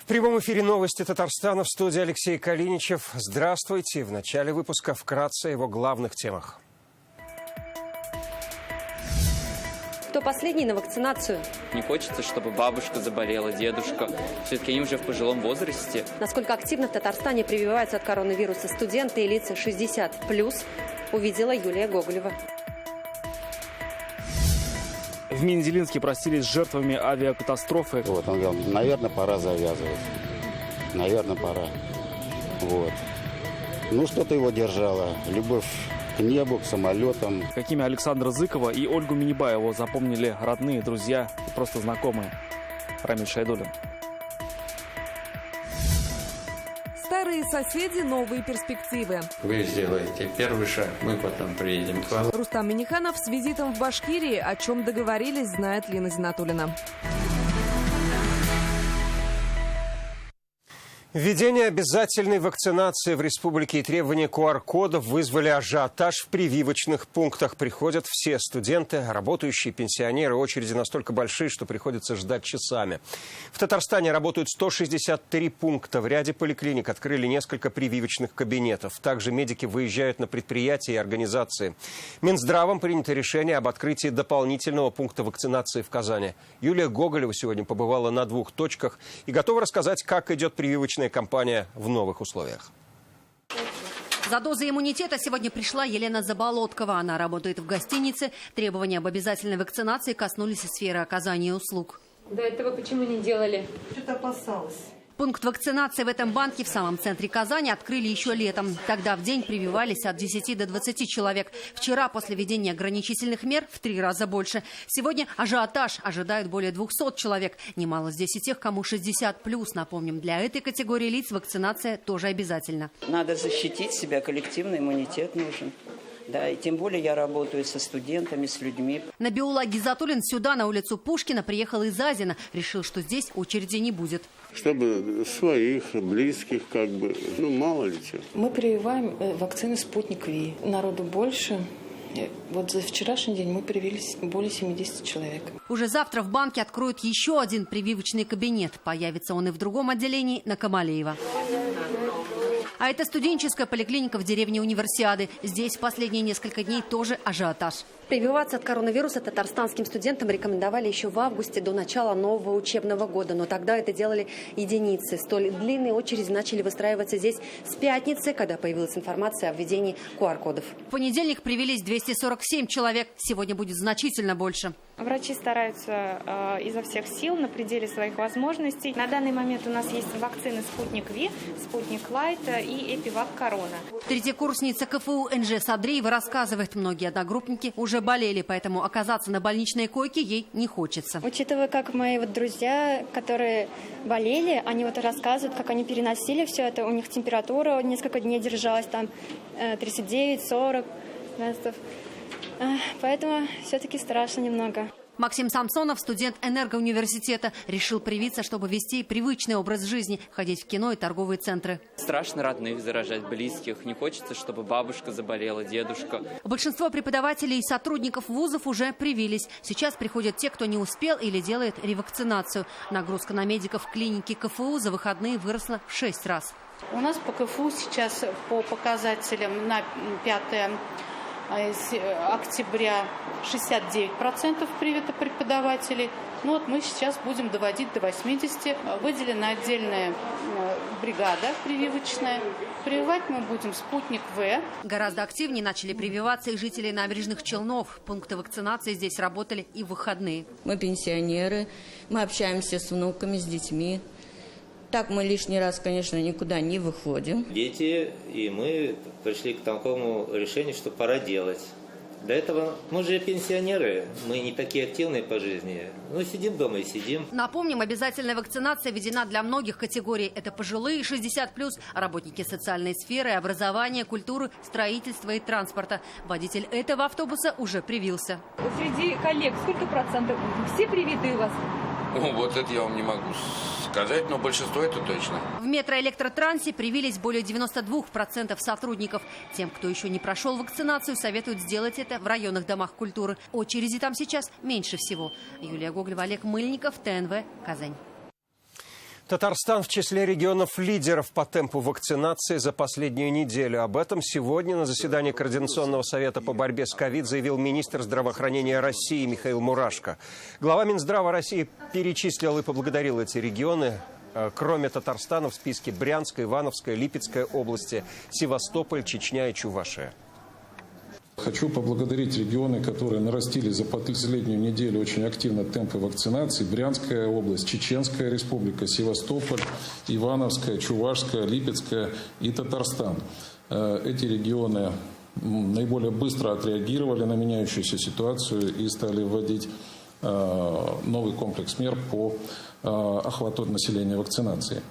В прямом эфире новости Татарстана, в студии Алексей Калиничев. Здравствуйте. В начале выпуска вкратце о его главных темах. Кто последний на вакцинацию? Не хочется, чтобы бабушка заболела, дедушка. Все-таки они уже в пожилом возрасте. Насколько активно в Татарстане прививаются от коронавируса студенты и лица 60+, увидела Юлия Гоголева. В Мензелинске простились с жертвами авиакатастрофы. Вот, он говорил, наверное, пора завязывать. Наверное, пора. Вот. Ну, что-то его держало. Любовь к небу, к самолетам. Какими Александра Зыкова и Ольгу Минибаеву запомнили родные, друзья и просто знакомые. Рамиль Шайдуллин. Старые соседи, новые перспективы. Вы сделаете первый шаг, мы потом приедем к вам. Рустам Минниханов с визитом в Башкирии. О чем договорились, знает Лина Зинатуллина. Введение обязательной вакцинации в республике и требования QR-кодов вызвали ажиотаж в прививочных пунктах. Приходят все студенты, работающие, пенсионеры. Очереди настолько большие, что приходится ждать часами. В Татарстане работают 163 пункта. В ряде поликлиник открыли несколько прививочных кабинетов. Также медики выезжают на предприятия и организации. Минздравом принято решение об открытии дополнительного пункта вакцинации в Казани. Юлия Гоголева сегодня побывала на 2 точках и готова рассказать, как идет прививочная кампания в новых условиях. За дозой иммунитета сегодня пришла Елена Заболоткова. Она работает в гостинице. Требования об обязательной вакцинации коснулись и сферы оказания услуг. До этого почему не делали? Что-то опасалась. Пункт вакцинации в этом банке в самом центре Казани открыли еще летом. Тогда в день прививались от 10 до 20 человек. Вчера, после введения ограничительных мер, в 3 раза больше. Сегодня ажиотаж. Ожидают более 200 человек. Немало здесь и тех, кому 60+. Напомним, для этой категории лиц вакцинация тоже обязательна. Надо защитить себя, коллективный иммунитет нужен. Да, и тем более я работаю со студентами, с людьми. Набиулла Гизатуллин сюда, на улицу Пушкина, приехал из Азина. Решил, что здесь очереди не будет. Чтобы своих, близких, мало ли чего. Мы прививаем вакцины «Спутник Ви». Народу больше. Вот за вчерашний день мы привились более 70 человек. Уже завтра в банке откроют еще один прививочный кабинет. Появится он и в другом отделении на Камалеева. А это студенческая поликлиника в деревне Универсиады. Здесь в последние несколько дней тоже ажиотаж. Прививаться от коронавируса татарстанским студентам рекомендовали еще в августе, до начала нового учебного года. Но тогда это делали единицы. Столь длинные очереди начали выстраиваться здесь с пятницы, когда появилась информация о введении QR-кодов. В понедельник привились 247 человек. Сегодня будет значительно больше. Врачи стараются изо всех сил, на пределе своих возможностей. На данный момент у нас есть вакцины «Спутник Ви», «Спутник Лайт» и «Эпивак Корона». Третьекурсница КФУ Энже Садриева рассказывает, многие одногруппники уже болели, поэтому оказаться на больничной койке ей не хочется. Учитывая, как мои друзья, которые болели, они рассказывают, как они переносили все это. У них температура несколько дней держалась, 39-40 градусов. Поэтому все-таки страшно немного. Максим Самсонов, студент Энергоуниверситета, решил привиться, чтобы вести привычный образ жизни, ходить в кино и торговые центры. Страшно родных заражать, близких. Не хочется, чтобы бабушка заболела, дедушка. Большинство преподавателей и сотрудников вузов уже привились. Сейчас приходят те, кто не успел или делает ревакцинацию. Нагрузка на медиков в клинике КФУ за выходные выросла в 6 раз. У нас по КФУ сейчас по показателям на 5 октября 69% привито преподавателей. Мы сейчас будем доводить до 80%. Выделена отдельная бригада прививочная. Прививать мы будем «Спутник В». Гораздо активнее начали прививаться и жители набережных Челнов. Пункты вакцинации здесь работали и в выходные. Мы пенсионеры, мы общаемся с внуками, с детьми. Так мы лишний раз, конечно, никуда не выходим. Дети и мы пришли к такому решению, что пора делать. До этого мы же пенсионеры, мы не такие активные по жизни. Сидим дома и сидим. Напомним, обязательная вакцинация введена для многих категорий. Это пожилые, 60+, работники социальной сферы, образования, культуры, строительства и транспорта. Водитель этого автобуса уже привился. Среди коллег сколько процентов? Все привиты у вас? Вот это я вам не могу сказать, но большинство это точно. В метроэлектротрансе привились более 92% сотрудников. Тем, кто еще не прошел вакцинацию, советуют сделать это в районных домах культуры. Очереди там сейчас меньше всего. Юлия Гоголева, Олег Мыльников, ТНВ, Казань. Татарстан в числе регионов-лидеров по темпу вакцинации за последнюю неделю. Об этом сегодня на заседании Координационного совета по борьбе с ковид заявил министр здравоохранения России Михаил Мурашко. Глава Минздрава России перечислил и поблагодарил эти регионы. Кроме Татарстана в списке Брянская, Ивановская, Липецкая области, Севастополь, Чечня и Чувашия. Хочу поблагодарить регионы, которые нарастили за последнюю неделю очень активно темпы вакцинации. Брянская область, Чеченская республика, Севастополь, Ивановская, Чувашская, Липецкая и Татарстан. Эти регионы наиболее быстро отреагировали на меняющуюся ситуацию и стали вводить новый комплекс мер по охвату населения вакцинацией.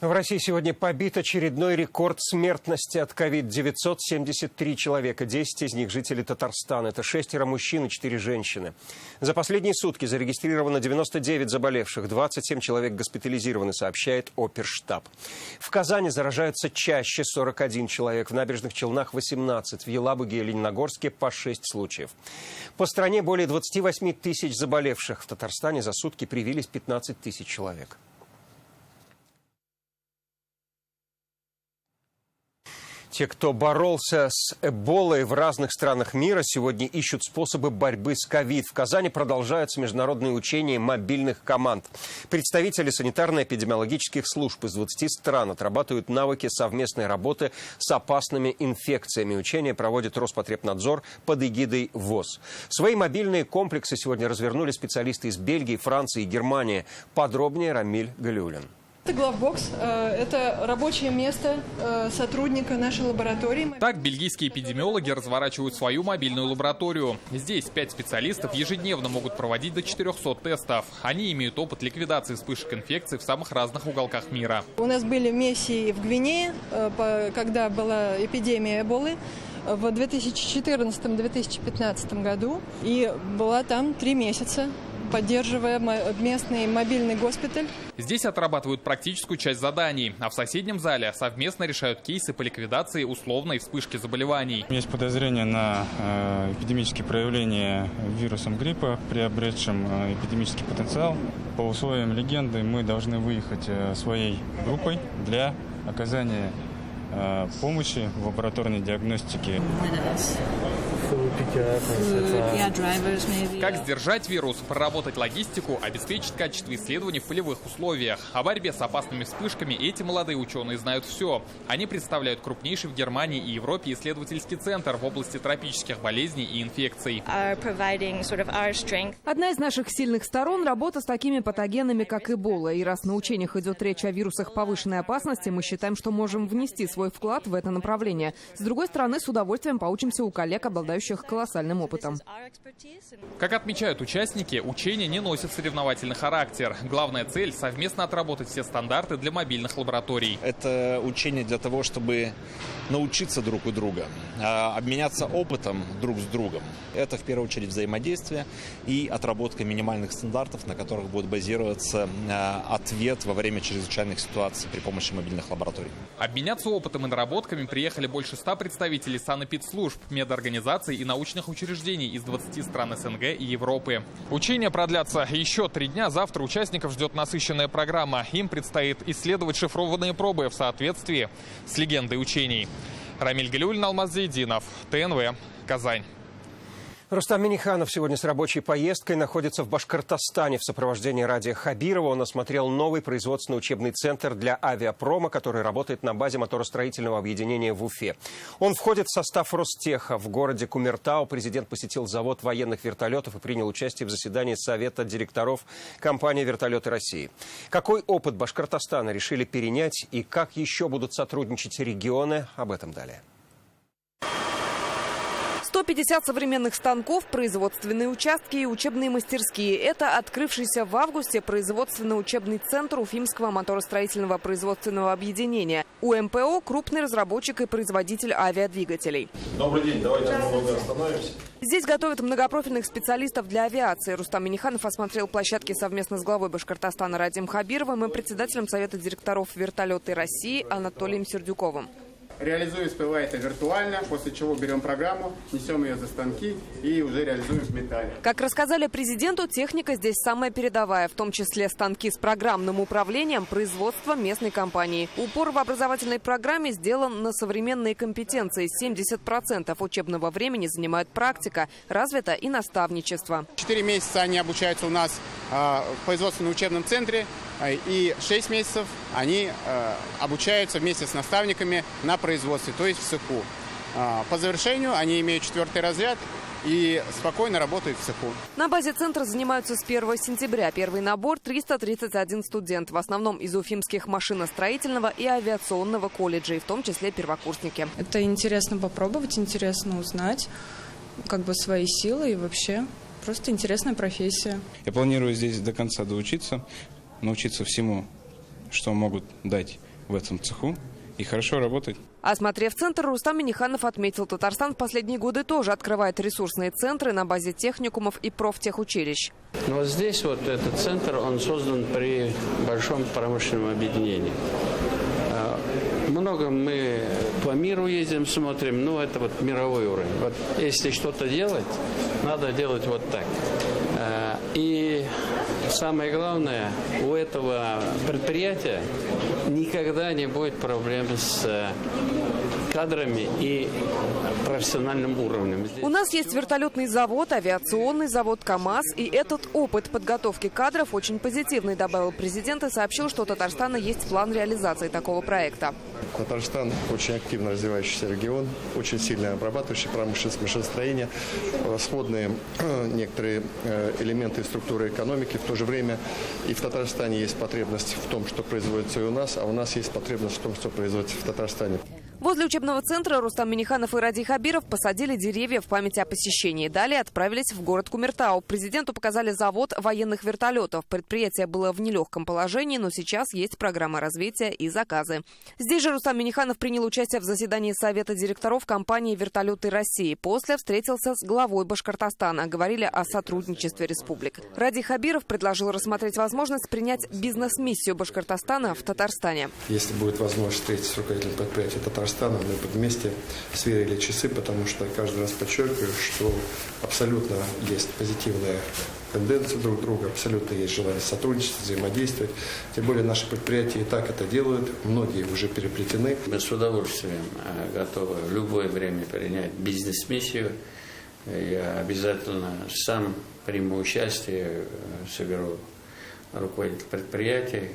В России сегодня побит очередной рекорд смертности от ковид. 973 человека, 10 из них жители Татарстана. Это 6 мужчин и 4 женщины. За последние сутки зарегистрировано 99 заболевших, 27 человек госпитализированы, сообщает Оперштаб. В Казани заражаются чаще, 41 человек. В Набережных Челнах 18, в Елабуге и Лениногорске по 6 случаев. По стране более 28 тысяч заболевших. В Татарстане за сутки привились 15 тысяч человек. Те, кто боролся с Эболой в разных странах мира, сегодня ищут способы борьбы с ковид. В Казани продолжаются международные учения мобильных команд. Представители санитарно-эпидемиологических служб из 20 стран отрабатывают навыки совместной работы с опасными инфекциями. Учения проводит Роспотребнадзор под эгидой ВОЗ. Свои мобильные комплексы сегодня развернули специалисты из Бельгии, Франции и Германии. Подробнее Рамиль Галиуллин. Это главбокс, это рабочее место сотрудника нашей лаборатории. Так бельгийские эпидемиологи разворачивают свою мобильную лабораторию. Здесь 5 специалистов ежедневно могут проводить до 400 тестов. Они имеют опыт ликвидации вспышек инфекций в самых разных уголках мира. У нас были миссии в Гвинее, когда была эпидемия Эболы, в 2014-2015 году. И была там 3 месяца, поддерживая местный мобильный госпиталь. Здесь отрабатывают практическую часть заданий, а в соседнем зале совместно решают кейсы по ликвидации условной вспышки заболеваний. Есть подозрение на эпидемические проявления вирусом гриппа, приобретшим эпидемический потенциал. По условиям легенды мы должны выехать своей группой для оказания помощи в лабораторной диагностике. Как сдержать вирус, проработать логистику, обеспечить качество исследований в полевых условиях. О борьбе с опасными вспышками эти молодые ученые знают все. Они представляют крупнейший в Германии и Европе исследовательский центр в области тропических болезней и инфекций. Одна из наших сильных сторон – работа с такими патогенами, как Эбола. И раз на учениях идет речь о вирусах повышенной опасности, мы считаем, что можем внести свой вклад в это направление. С другой стороны, с удовольствием поучимся у коллег, обладающих колоссальным опытом. Как отмечают участники, учения не носят соревновательный характер. Главная цель – совместно отработать все стандарты для мобильных лабораторий. Это учение для того, чтобы научиться друг у друга, обменяться опытом друг с другом. Это в первую очередь взаимодействие и отработка минимальных стандартов, на которых будет базироваться ответ во время чрезвычайных ситуаций при помощи мобильных лабораторий. Обменяться опытом и наработками приехали больше 100 представителей санэпидслужб, медорганизаций и научных учреждений из 20 стран СНГ и Европы. Учения продлятся еще 3 дня. Завтра участников ждет насыщенная программа. Им предстоит исследовать шифрованные пробы в соответствии с легендой учений. Рамиль Галиуллин, Алмаз Зайдинов, ТНВ, Казань. Рустам Минниханов сегодня с рабочей поездкой находится в Башкортостане. В сопровождении Радия Хабирова он осмотрел новый производственно-учебный центр для авиапрома, который работает на базе моторостроительного объединения в Уфе. Он входит в состав Ростеха. В городе Кумертау президент посетил завод военных вертолетов и принял участие в заседании Совета директоров компании «Вертолеты России». Какой опыт Башкортостана решили перенять и как еще будут сотрудничать регионы, об этом далее. 150 современных станков, производственные участки и учебные мастерские. Это открывшийся в августе производственно-учебный центр Уфимского моторостроительного производственного объединения. УМПО – крупный разработчик и производитель авиадвигателей. Добрый день, давайте немного остановимся. Здесь готовят многопрофильных специалистов для авиации. Рустам Минниханов осмотрел площадки совместно с главой Башкортостана Радием Хабировым и председателем Совета директоров «Вертолеты России» Анатолием Сердюковым. реализуем сперва это виртуально, после чего берем программу, несем ее за станки и уже реализуем в металле. Как рассказали президенту, техника здесь самая передовая, в том числе станки с программным управлением производства местной компании. Упор в образовательной программе сделан на современные компетенции. 70% учебного времени занимает практика, развито и наставничество. 4 месяца они обучаются у нас в производственно-учебном центре, и 6 месяцев они обучаются вместе с наставниками на производстве, то есть в цеху. По завершению они имеют 4-й разряд и спокойно работают в цеху. На базе центра занимаются с 1 сентября. Первый набор – 331 студент, в основном из уфимских машиностроительного и авиационного колледжей, в том числе первокурсники. Это интересно попробовать, интересно узнать свои силы и вообще просто интересная профессия. Я планирую здесь до конца доучиться, научиться всему, что могут дать в этом цеху, и хорошо работать. Осмотрев центр, Рустам Миниханов отметил, Татарстан в последние годы тоже открывает ресурсные центры на базе техникумов и профтехучилищ. Но здесь этот центр, он создан при большом промышленном объединении. Много мы по миру ездим, смотрим, это мировой уровень. Если что-то делать, надо делать вот так. И самое главное, у этого предприятия никогда не будет проблем с кадрами и профессиональным уровнем. У нас есть вертолетный завод, авиационный завод КАМАЗ. И этот опыт подготовки кадров очень позитивный, добавил президент и сообщил, что у Татарстана есть план реализации такого проекта. Татарстан очень активно развивающийся регион, очень сильно обрабатывающий промышленность, машиностроение, сходные некоторые элементы структуры экономики. В то же время и в Татарстане есть потребность в том, что производится и у нас, а у нас есть потребность в том, что производится в Татарстане. Возле учебного центра Рустам Миниханов и Ради Хабиров посадили деревья в память о посещении. Далее отправились в город Кумертау. Президенту показали завод военных вертолетов. Предприятие было в нелегком положении, но сейчас есть программа развития и заказы. Здесь же Рустам Миниханов принял участие в заседании Совета директоров компании «Вертолеты России». После встретился с главой Башкортостана. Говорили о сотрудничестве республик. Ради Хабиров предложил рассмотреть возможность принять бизнес-миссию Башкортостана в Татарстане. Если будет возможность встретиться с руководителем предприятия Татарстана, мы вместе сверили часы, потому что каждый раз подчеркиваю, что абсолютно есть позитивная тенденция друг друга, абсолютно есть желание сотрудничать, взаимодействовать. Тем более наши предприятия и так это делают, многие уже переплетены. Мы с удовольствием готовы в любое время принять бизнес-миссию. Я обязательно сам приму участие, соберу руководителей предприятий.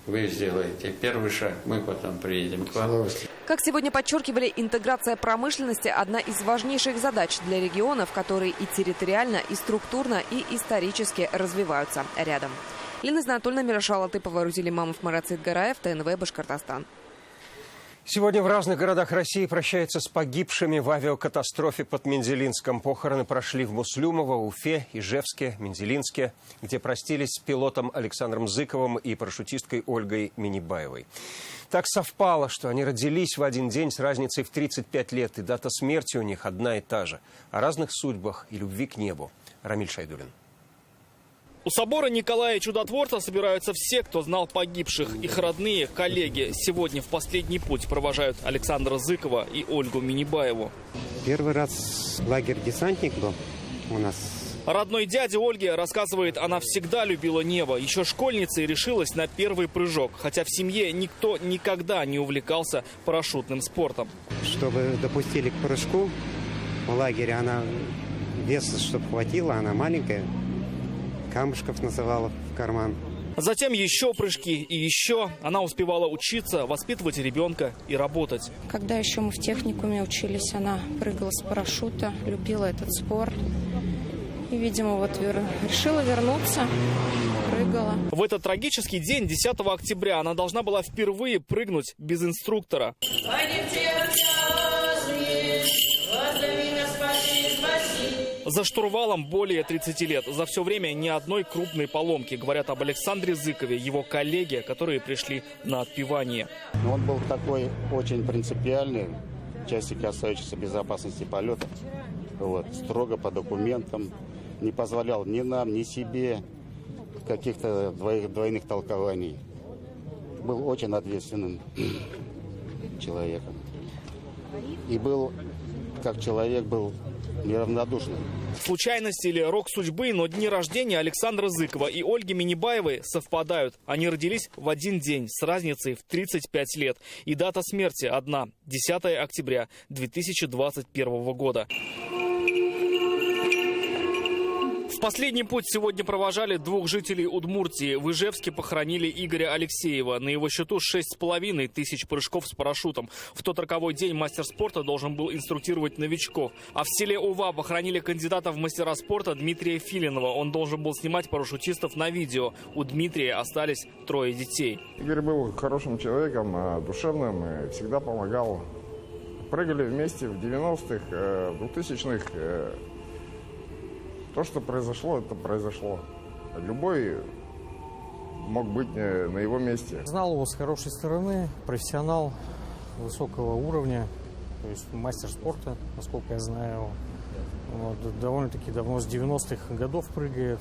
Вы сделаете первый шаг, мы потом приедем к вам. Как сегодня подчеркивали, интеграция промышленности – одна из важнейших задач для регионов, которые и территориально, и структурно, и исторически развиваются рядом. Лена Знатульна, Мирошал Латыпова, Рузиль Имамов, Марат Сидгараев, ТНВ, Башкортостан. Сегодня в разных городах России прощаются с погибшими в авиакатастрофе под Мензелинском. Похороны прошли в Муслюмово, Уфе, Ижевске, Мензелинске, где простились с пилотом Александром Зыковым и парашютисткой Ольгой Минибаевой. Так совпало, что они родились в один день с разницей в 35 лет, и дата смерти у них одна и та же. О разных судьбах и любви к небу. Рамиль Шайдулин. У собора Николая Чудотворца собираются все, кто знал погибших. Их родные, коллеги сегодня в последний путь провожают Александра Зыкова и Ольгу Минибаеву. Первый раз лагерь «Десантник» был у нас. Родной дядя Ольги рассказывает, она всегда любила небо. Еще школьницей решилась на первый прыжок, хотя в семье никто никогда не увлекался парашютным спортом. Чтобы допустили к прыжку в лагере, она вес, чтобы хватило, она маленькая. Камушков называла в карман. Затем еще прыжки и еще. Она успевала учиться, воспитывать ребенка и работать. Когда еще мы в техникуме учились, она прыгала с парашюта, любила этот спорт. И, видимо, решила вернуться, прыгала. В этот трагический день, 10 октября, она должна была впервые прыгнуть без инструктора. За штурвалом более 30 лет. За все время ни одной крупной поломки. Говорят об Александре Зыкове, его коллеге, которые пришли на отпевание. Он был такой очень принципиальный в части, касающейся безопасности полета. Строго по документам. Не позволял ни нам, ни себе каких-то двойных толкований. Был очень ответственным человеком. И был, как человек, был неравнодушным. Случайность или рок судьбы, но дни рождения Александра Зыкова и Ольги Минибаевой совпадают. Они родились в один день с разницей в 35 лет. И дата смерти одна – 10 октября 2021 года. В последний путь сегодня провожали двух жителей Удмуртии. В Ижевске похоронили Игоря Алексеева. На его счету 6,5 тысяч прыжков с парашютом. В тот роковой день мастер спорта должен был инструктировать новичков. А в селе Ува похоронили кандидата в мастера спорта Дмитрия Филинова. Он должен был снимать парашютистов на видео. У Дмитрия остались 3 детей. Игорь был хорошим человеком, душевным, всегда помогал. Прыгали вместе в 90-х, 2000-х. То, что произошло, это произошло. Любой мог быть на его месте. Знал его с хорошей стороны, профессионал высокого уровня, то есть мастер спорта, насколько я знаю. Вот, довольно-таки давно, с 90-х годов прыгает.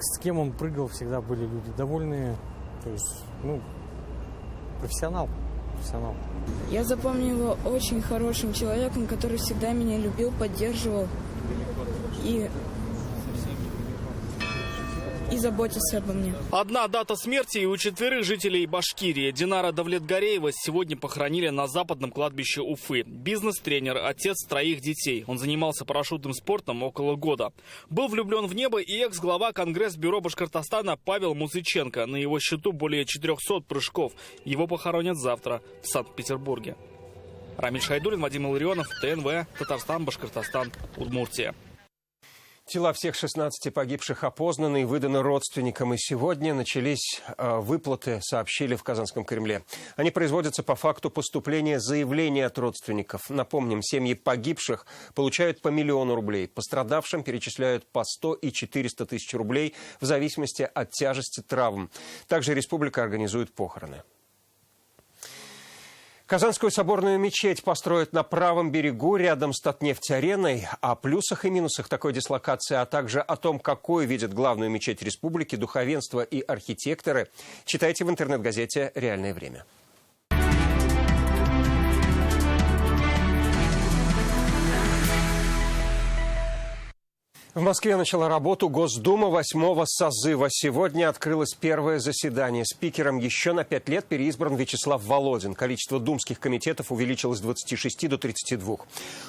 С кем он прыгал, всегда были люди довольные. То есть, профессионал. Я запомню его очень хорошим человеком, который всегда меня любил, поддерживал и заботился обо мне. Одна дата смерти и у 4 жителей Башкирии. Динара Давлетгареева сегодня похоронили на западном кладбище Уфы. Бизнес-тренер, отец 3 детей. Он занимался парашютным спортом около года. Был влюблен в небо и экс-глава Конгресс-бюро Башкортостана Павел Музыченко. На его счету более 400 прыжков. Его похоронят завтра в Санкт-Петербурге. Рамиль Шайдуллин, Вадим Илларионов, ТНВ, Татарстан, Башкортостан, Удмуртия. Тела всех 16 погибших опознаны и выданы родственникам. И сегодня начались выплаты, сообщили в Казанском Кремле. Они производятся по факту поступления заявления от родственников. Напомним, семьи погибших получают по 1 000 000 рублей. Пострадавшим перечисляют по 100 и 400 тысяч рублей в зависимости от тяжести травм. Также республика организует похороны. Казанскую соборную мечеть построят на правом берегу рядом с Татнефть-ареной. О плюсах и минусах такой дислокации, а также о том, какой видят главную мечеть республики, духовенство и архитекторы, читайте в интернет-газете «Реальное время». В Москве начала работу Госдума 8-го созыва. Сегодня открылось первое заседание. Спикером еще на 5 лет переизбран Вячеслав Володин. Количество думских комитетов увеличилось с 26 до 32.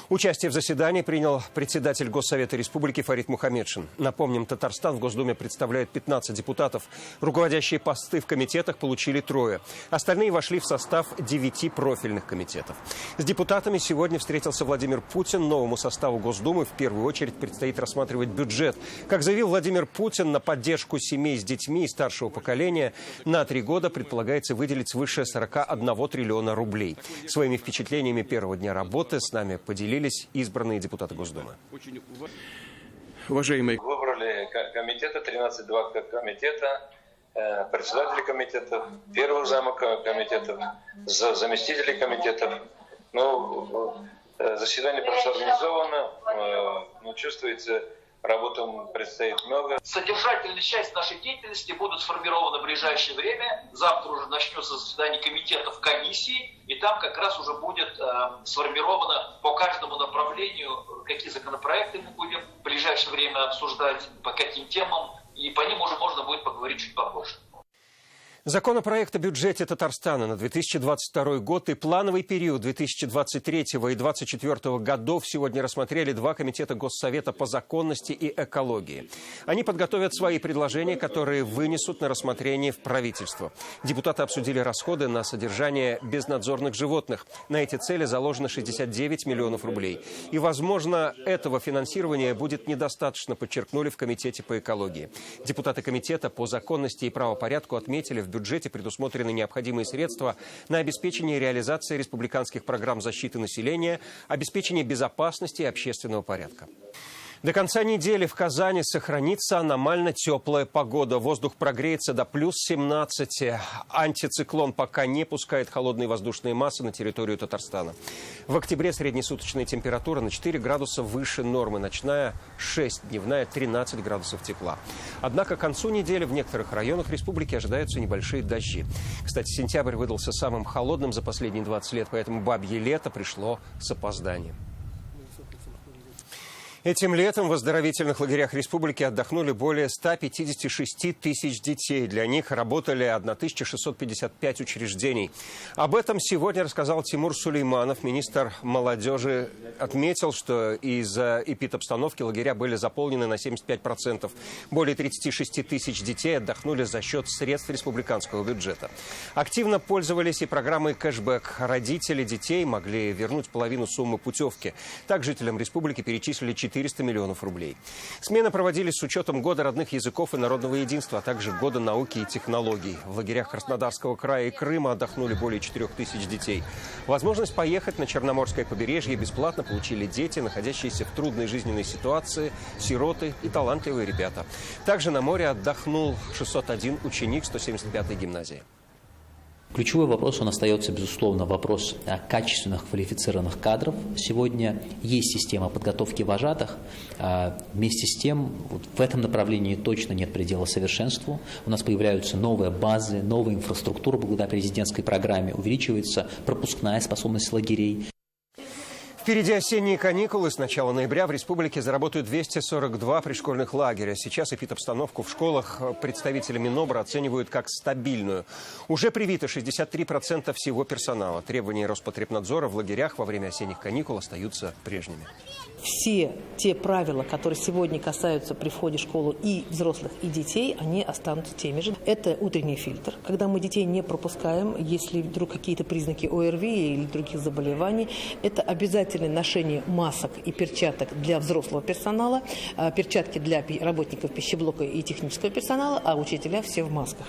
Участие в заседании принял председатель Госсовета Республики Фарид Мухамедшин. Напомним, Татарстан в Госдуме представляет 15 депутатов. Руководящие посты в комитетах получили 3. Остальные вошли в состав 9 профильных комитетов. С депутатами сегодня встретился Владимир Путин. Новому составу Госдумы в первую очередь предстоит рассматривать бюджет. Как заявил Владимир Путин, на поддержку семей с детьми и старшего поколения на 3 года предполагается выделить свыше 41 триллиона рублей. Своими впечатлениями первого дня работы с нами поделились избранные депутаты Госдумы. Уважаемые, выбрали комитеты, 13-2 комитета, председателей комитетов, первых замов комитетов, заместителей комитетов. Заседание просто организовано, чувствуется, работы предстоит много. Содержательная часть нашей деятельности будет сформирована в ближайшее время. Завтра уже начнется заседание комитетов, комиссий, и там как раз уже будет сформировано по каждому направлению, какие законопроекты мы будем в ближайшее время обсуждать, по каким темам, и по ним уже можно будет поговорить чуть попозже. Законопроект о бюджете Татарстана на 2022 год и плановый период 2023 и 2024 годов сегодня рассмотрели 2 комитета Госсовета по законности и экологии. Они подготовят свои предложения, которые вынесут на рассмотрение в правительство. Депутаты обсудили расходы на содержание безнадзорных животных. На эти цели заложено 69 миллионов рублей. И, возможно, этого финансирования будет недостаточно, подчеркнули в Комитете по экологии. Депутаты Комитета по законности и правопорядку отметили, в бюджете предусмотрены необходимые средства на обеспечение реализации республиканских программ защиты населения, обеспечение безопасности и общественного порядка. До конца недели в Казани сохранится аномально теплая погода. Воздух прогреется до плюс 17. Антициклон пока не пускает холодные воздушные массы на территорию Татарстана. В октябре среднесуточная температура на 4 градуса выше нормы. Ночная 6, дневная 13 градусов тепла. Однако к концу недели в некоторых районах республики ожидаются небольшие дожди. Кстати, сентябрь выдался самым холодным за последние 20 лет, поэтому бабье лето пришло с опозданием. Этим летом в оздоровительных лагерях республики отдохнули более 156 тысяч детей. Для них работали 1655 учреждений. Об этом сегодня рассказал Тимур Сулейманов. Министр молодежи отметил, что из-за эпидобстановки лагеря были заполнены на 75%. Более 36 тысяч детей отдохнули за счет средств республиканского бюджета. Активно пользовались и программой кэшбэк. Родители детей могли вернуть половину суммы путевки. Так жителям республики перечислили 400 миллионов рублей. Смены проводились с учетом Года родных языков и народного единства, а также Года науки и технологий. В лагерях Краснодарского края и Крыма отдохнули более 4 тысяч детей. Возможность поехать на Черноморское побережье бесплатно получили дети, находящиеся в трудной жизненной ситуации, сироты и талантливые ребята. Также на море отдохнул 601 ученик 175-й гимназии. Ключевой вопрос, он остается, безусловно, вопрос качественных, квалифицированных кадров. Сегодня есть система подготовки вожатых. Вместе с тем, вот в этом направлении точно нет предела совершенству. У нас появляются новые базы, новая инфраструктура благодаря президентской программе. Увеличивается пропускная способность лагерей. Впереди осенние каникулы. С начала ноября в республике заработают 242 пришкольных лагеря. Сейчас эпидобстановку в школах представители Минобра оценивают как стабильную. Уже привито 63% всего персонала. Требования Роспотребнадзора в лагерях во время осенних каникул остаются прежними. Все те правила, которые сегодня касаются при входе в школу и взрослых, и детей, они останутся теми же. Это утренний фильтр, когда мы детей не пропускаем, если вдруг какие-то признаки ОРВИ или других заболеваний. Это обязательное ношение масок и перчаток для взрослого персонала, перчатки для работников пищеблока и технического персонала, а учителя все в масках.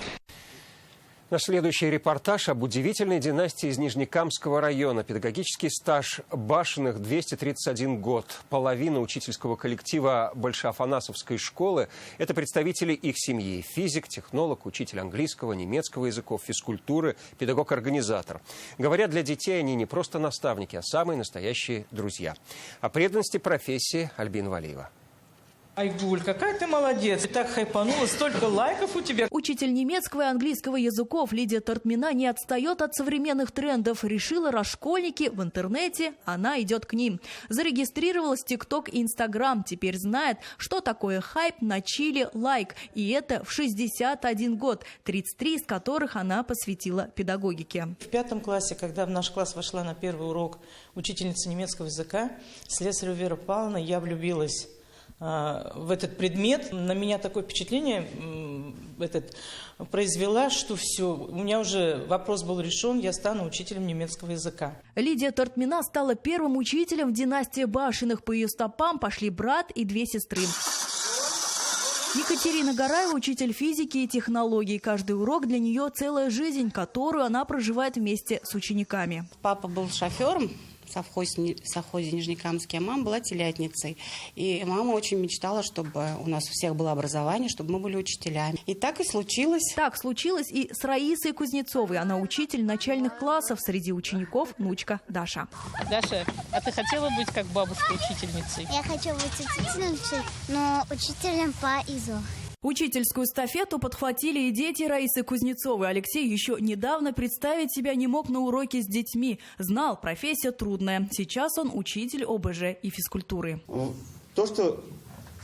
Наш следующий репортаж об удивительной династии из Нижнекамского района. Педагогический стаж Башиных 231 год. Половина учительского коллектива Большеафанасовской школы – это представители их семьи. Физик, технолог, учитель английского, немецкого языков, физкультуры, педагог-организатор. Говорят, для детей они не просто наставники, а самые настоящие друзья. О преданности профессии Альбина Валиева. Айгуль, какая ты молодец. Ты так хайпанула, столько лайков у тебя. Учитель немецкого и английского языков Лидия Тортмина не отстает от современных трендов. Решила, раз школьники в интернете, она идет к ним. Зарегистрировалась в ТикТок и Инстаграм. Теперь знает, что такое хайп на чили лайк. И это в 61 год, 33 из которых она посвятила педагогике. В 5 классе, когда в наш класс вошла на первый урок учительница немецкого языка, Слесарева Вера Павловна, я влюбилась в этот предмет. На меня такое впечатление произвела, что все, у меня уже вопрос был решен, я стану учителем немецкого языка. Лидия Тортмина стала первым учителем в династии Башиных. По ее стопам пошли брат и 2 сестры. Екатерина Гараева – учитель физики и технологий. Каждый урок для нее целая жизнь, которую она проживает вместе с учениками. Папа был шофером в совхозе Нижнекамский, а мама была телятницей. И мама очень мечтала, чтобы у нас у всех было образование, чтобы мы были учителями. И так и случилось. Так случилось и с Раисой Кузнецовой. Она учитель начальных классов. Среди учеников внучка Даша. Даша, а ты хотела быть как бабушка учительницей? Я хочу быть учительницей, но учителем по ИЗО. Учительскую эстафету подхватили и дети Раисы Кузнецовой. Алексей еще недавно представить себя не мог на уроке с детьми. Знал, профессия трудная. Сейчас он учитель ОБЖ и физкультуры. То, что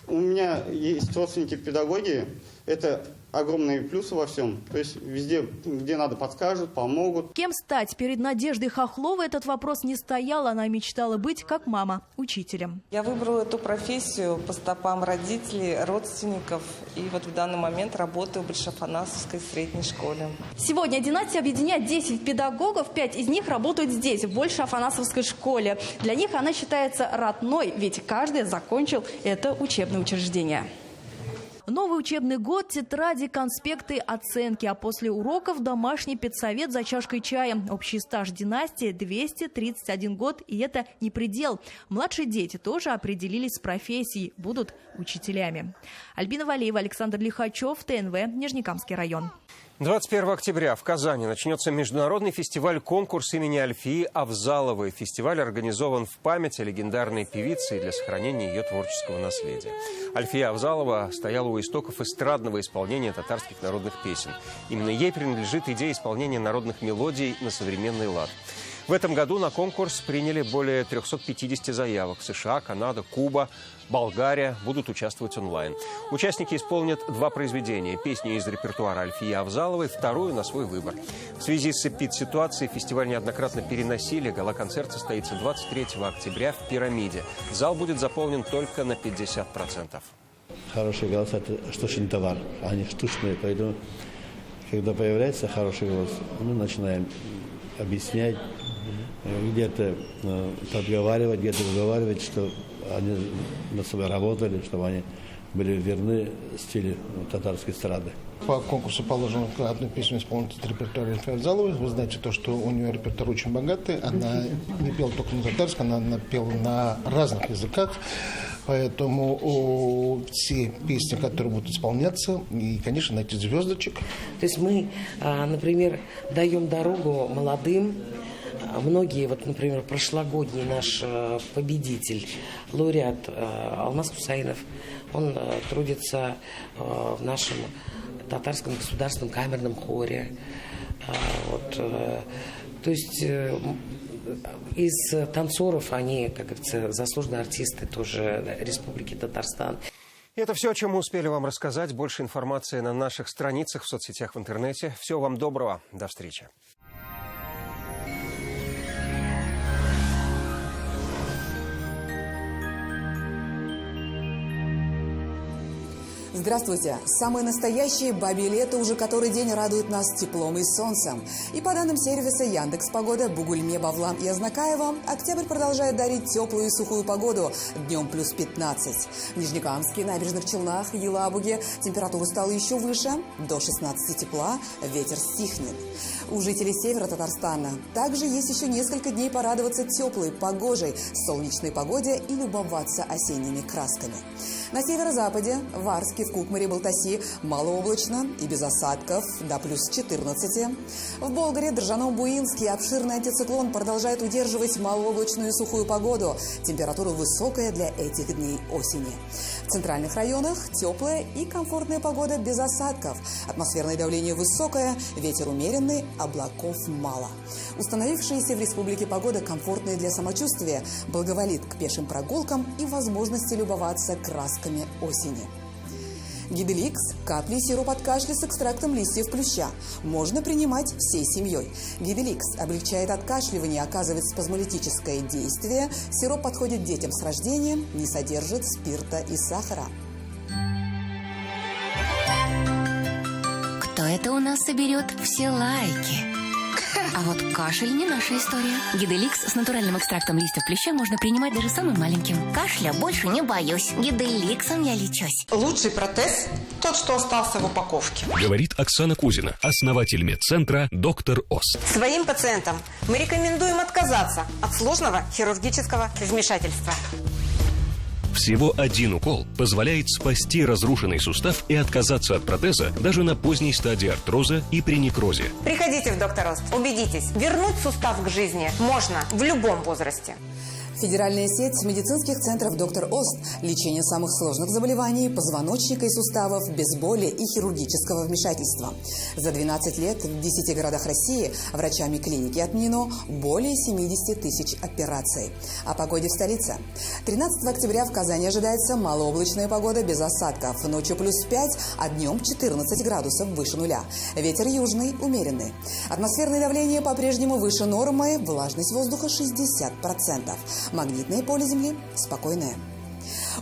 у меня есть родственники в педагогии, это огромные плюсы во всем. То есть везде, где надо, подскажут, помогут. Кем стать? Перед Надеждой Хохловой этот вопрос не стоял. Она мечтала быть, как мама, учителем. Я выбрала эту профессию по стопам родителей, родственников. И вот в данный момент работаю в Большеафанасовской средней школе. Сегодня династия объединяет 10 педагогов. 5 из них работают здесь, в Большеафанасовской школе. Для них она считается родной, ведь каждый закончил это учебное учреждение. Новый учебный год, тетради, конспекты, оценки. А после уроков домашний педсовет за чашкой чая. Общий стаж династии 231 год. И это не предел. Младшие дети тоже определились с профессией. Будут учителями. Альбина Валеева, Александр Лихачев, ТНВ, Нижнекамский район. 21 октября в Казани начнется международный фестиваль-конкурс имени Альфии Авзаловой. Фестиваль организован в память о легендарной певице и для сохранения ее творческого наследия. Альфия Авзалова стояла у истоков эстрадного исполнения татарских народных песен. Именно ей принадлежит идея исполнения народных мелодий на современный лад. В этом году на конкурс приняли более 350 заявок. США, Канада, Куба, Болгария будут участвовать онлайн. Участники исполнят 2 произведения. Песню из репертуара Альфии Авзаловой, вторую на свой выбор. В связи с эпидситуацией фестиваль неоднократно переносили. Гала-концерт состоится 23 октября в «Пирамиде». Зал будет заполнен только на 50%. Хороший голос – это штучный товар, они штучные. Поэтому, когда появляется хороший голос, мы начинаем объяснять, где-то подговаривать, где-то выговаривать, что они над собой работали, чтобы они были верны стилю татарской эстрады. По конкурсу положено одну песню исполнить из репертуара Альфии Авзаловой. Вы знаете то, что у нее репертуар очень богатый. Она не пела только на татарском, она пела на разных языках. Поэтому все песни, которые будут исполняться, и, конечно, найти звездочек. То есть мы, например, даем дорогу молодым. Многие, вот, например, прошлогодний наш победитель, лауреат Алмаз Хусаинов, он трудится в нашем татарском государственном камерном хоре. Вот, то есть из танцоров они, как говорится, заслуженные артисты тоже Республики Татарстан. Это все, о чем мы успели вам рассказать. Больше информации на наших страницах, в соцсетях, в интернете. Всего вам доброго. До встречи. Здравствуйте! Самое настоящее бабье лето уже который день радует нас теплом и солнцем. И по данным сервиса Яндекс.Погода, Бугульме, Бавлам и Азнакаево, октябрь продолжает дарить теплую и сухую погоду. Днем плюс 15. В Нижнекамске, Набережных Челнах, Елабуге температура стала еще выше. До 16 тепла, ветер стихнет. У жителей севера Татарстана также есть еще несколько дней порадоваться теплой, погожей, солнечной погоде и любоваться осенними красками. На северо-западе, в Арске, в Кукмаре, Балтаси малооблачно и без осадков до плюс 14. В Болгаре, Држаном, Буинске обширный антициклон продолжает удерживать малооблачную и сухую погоду. Температура высокая для этих дней осени. В центральных районах теплая и комфортная погода без осадков. Атмосферное давление высокое, ветер умеренный, облаков мало. Установившаяся в республике погода комфортная для самочувствия, благоволит к пешим прогулкам и возможности любоваться красками осени. Гиделикс – капли и сироп от кашля с экстрактом листьев плюща. Можно принимать всей семьей. Гиделикс облегчает откашливание, оказывает спазмолитическое действие. Сироп подходит детям с рождения, не содержит спирта и сахара. Кто это у нас соберет все лайки? А вот кашель не наша история. Гиделикс с натуральным экстрактом листьев плюща можно принимать даже самым маленьким. Кашля больше не боюсь. Гиделиксом я лечусь. Лучший протез – тот, что остался в упаковке. Говорит Оксана Кузина, основатель медцентра «Доктор Ост». Своим пациентам мы рекомендуем отказаться от сложного хирургического вмешательства. Всего один укол позволяет спасти разрушенный сустав и отказаться от протеза даже на поздней стадии артроза и при некрозе. Приходите в «Доктор Ост», убедитесь, вернуть сустав к жизни можно в любом возрасте. Федеральная сеть медицинских центров «Доктор Ост». Лечение самых сложных заболеваний позвоночника и суставов без боли и хирургического вмешательства. За 12 лет в 10 городах России врачами клиники отменено более 70 тысяч операций. О погоде в столице. 13 октября в Казани ожидается малооблачная погода без осадков. Ночью плюс 5, а днем 14 градусов выше нуля. Ветер южный, умеренный. Атмосферное давление по-прежнему выше нормы, влажность воздуха 60%. Магнитное поле Земли спокойное.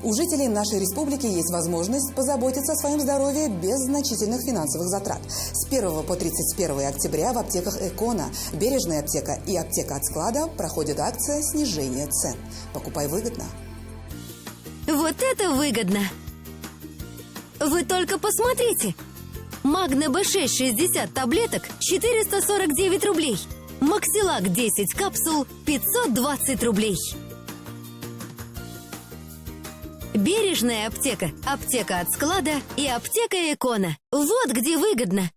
У жителей нашей республики есть возможность позаботиться о своем здоровье без значительных финансовых затрат. С 1 по 31 октября в аптеках «Экона», «Бережная аптека» и «Аптека от склада» проходит акция снижения цен. Покупай выгодно. Вот это выгодно! Вы только посмотрите. Магне Б6 60 таблеток 449 рублей. Максилак 10 капсул 520 рублей. Бережная аптека, аптека от склада и аптека Экона. Вот где выгодно.